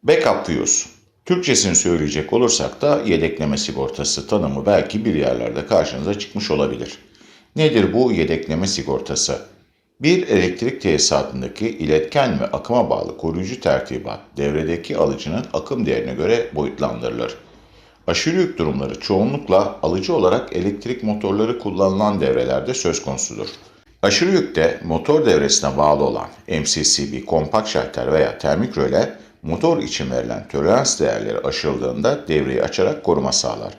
Backup fuse. Türkçesini söyleyecek olursak da yedekleme sigortası tanımı belki bir yerlerde karşınıza çıkmış olabilir. Nedir bu yedekleme sigortası? Bir elektrik tesisatındaki iletken ve akıma bağlı koruyucu tertibat devredeki alıcının akım değerine göre boyutlandırılır. Aşırı yük durumları çoğunlukla alıcı olarak elektrik motorları kullanılan devrelerde söz konusudur. Aşırı yükte motor devresine bağlı olan MCCB, kompakt şalter veya termik röle motor için verilen tolerans değerleri aşıldığında devreyi açarak koruma sağlar.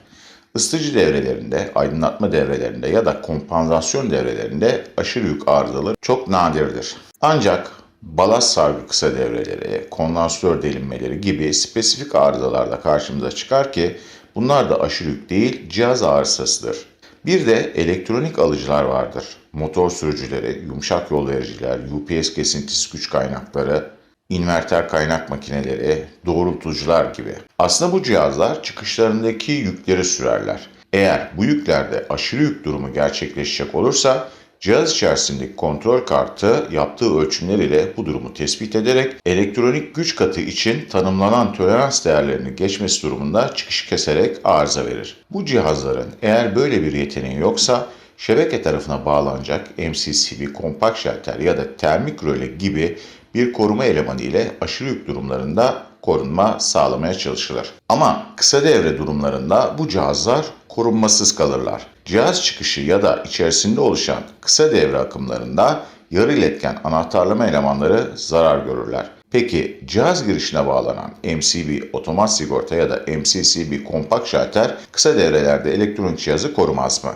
Isıtıcı devrelerinde, aydınlatma devrelerinde ya da kompansasyon devrelerinde aşırı yük arızaları çok nadirdir. Ancak balast sargı kısa devreleri, kondansatör delinmeleri gibi spesifik arızalarda karşımıza çıkar ki bunlar da aşırı yük değil, cihaz arızasıdır. Bir de elektronik alıcılar vardır. Motor sürücüleri, yumuşak yol vericiler, UPS kesintisiz güç kaynakları, inverter kaynak makineleri, doğrultucular gibi. Aslında bu cihazlar çıkışlarındaki yükleri sürerler. Eğer bu yüklerde aşırı yük durumu gerçekleşecek olursa cihaz içerisindeki kontrol kartı yaptığı ölçümler ile bu durumu tespit ederek elektronik güç katı için tanımlanan tolerans değerlerini geçmesi durumunda çıkışı keserek arıza verir. Bu cihazların eğer böyle bir yeteneği yoksa şebeke tarafına bağlanacak MCCB, kompakt şalter ya da termik röle gibi bir koruma elemanı ile aşırı yük durumlarında korunma sağlamaya çalışılır. Ama kısa devre durumlarında bu cihazlar korunmasız kalırlar. Cihaz çıkışı ya da içerisinde oluşan kısa devre akımlarında yarı iletken anahtarlama elemanları zarar görürler. Peki cihaz girişine bağlanan MCB otomat sigorta ya da MCCB kompakt şalter kısa devrelerde elektronik cihazı korumaz mı?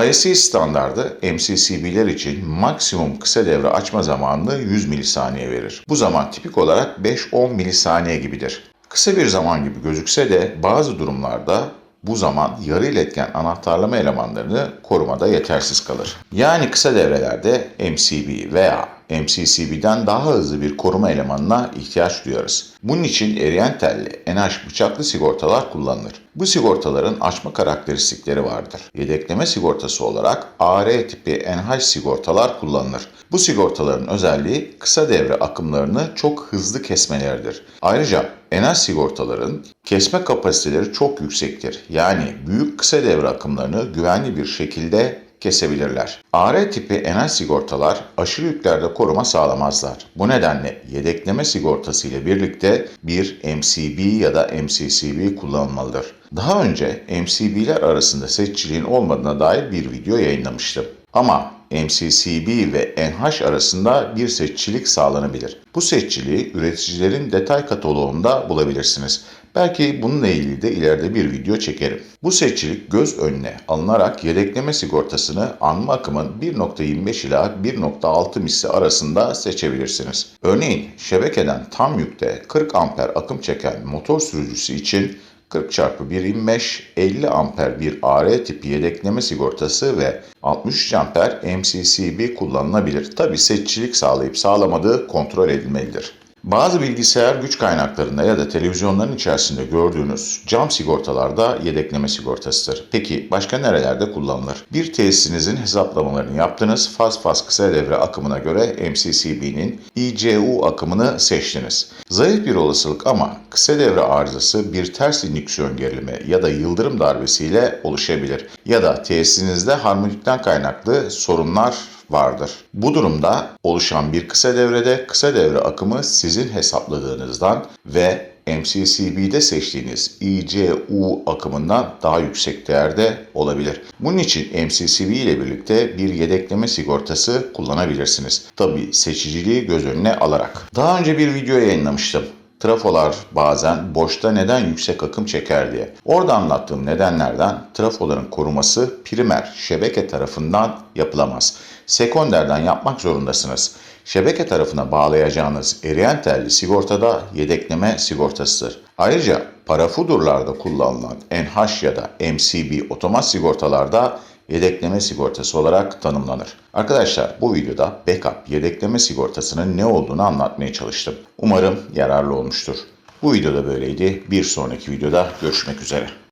IEC standardı MCCB'ler için maksimum kısa devre açma zamanını 100 milisaniye verir. Bu zaman tipik olarak 5-10 milisaniye gibidir. Kısa bir zaman gibi gözükse de bazı durumlarda bu zaman yarı iletken anahtarlama elemanlarını korumada yetersiz kalır. Yani kısa devrelerde MCB veya MCCB'den daha hızlı bir koruma elemanına ihtiyaç duyarız. Bunun için eriyen telli, NH bıçaklı sigortalar kullanılır. Bu sigortaların açma karakteristikleri vardır. Yedekleme sigortası olarak AR tipi NH sigortalar kullanılır. Bu sigortaların özelliği kısa devre akımlarını çok hızlı kesmeleridir. Ayrıca NH sigortaların kesme kapasiteleri çok yüksektir. Yani büyük kısa devre akımlarını güvenli bir şekilde kesebilirler. AR tipi NH sigortalar aşırı yüklerde koruma sağlamazlar. Bu nedenle yedekleme sigortası ile birlikte bir MCB ya da MCCB kullanılmalıdır. Daha önce MCB'ler arasında seçiciliğin olmadığına dair bir video yayınlamıştım. Ama MCCB ve NH arasında bir seçicilik sağlanabilir. Bu seçiciliği üreticilerin detay kataloğunda bulabilirsiniz. Belki bununla ilgili de ileride bir video çekerim. Bu seçicilik göz önüne alınarak yedekleme sigortasını anma akımın 1.25 ila 1.6 misli arasında seçebilirsiniz. Örneğin şebekeden tam yükte 40 amper akım çeken motor sürücüsü için 40x1.25 50 amper bir AR tipi yedekleme sigortası ve 63 amper MCCB kullanılabilir. Tabi seçicilik sağlayıp sağlamadığı kontrol edilmelidir. Bazı bilgisayar güç kaynaklarında ya da televizyonların içerisinde gördüğünüz cam sigortalarda yedekleme sigortasıdır. Peki başka nerelerde kullanılır? Bir tesisinizin hesaplamalarını yaptınız, faz kısa devre akımına göre MCCB'nin ICU akımını seçtiniz. Zayıf bir olasılık ama kısa devre arızası bir ters indüksiyon gerilimi ya da yıldırım darbesiyle oluşabilir. Ya da tesisinizde harmonikten kaynaklı sorunlar vardır. Bu durumda oluşan bir kısa devrede kısa devre akımı sizin hesapladığınızdan ve MCCB'de seçtiğiniz ICU akımından daha yüksek değerde olabilir. Bunun için MCCB ile birlikte bir yedekleme sigortası kullanabilirsiniz. Tabi seçiciliği göz önüne alarak. Daha önce bir video yayınlamıştım. Trafolar bazen boşta neden yüksek akım çeker diye. Orada anlattığım nedenlerden trafoların koruması primer şebeke tarafından yapılamaz. Sekonderden yapmak zorundasınız. Şebeke tarafına bağlayacağınız eriyen telli sigortada yedekleme sigortasıdır. Ayrıca parafudurlarda kullanılan NH ya da MCB otomat sigortalarda yedekleme sigortası olarak tanımlanır. Arkadaşlar bu videoda backup yedekleme sigortasının ne olduğunu anlatmaya çalıştım. Umarım yararlı olmuştur. Bu videoda böyleydi. Bir sonraki videoda görüşmek üzere.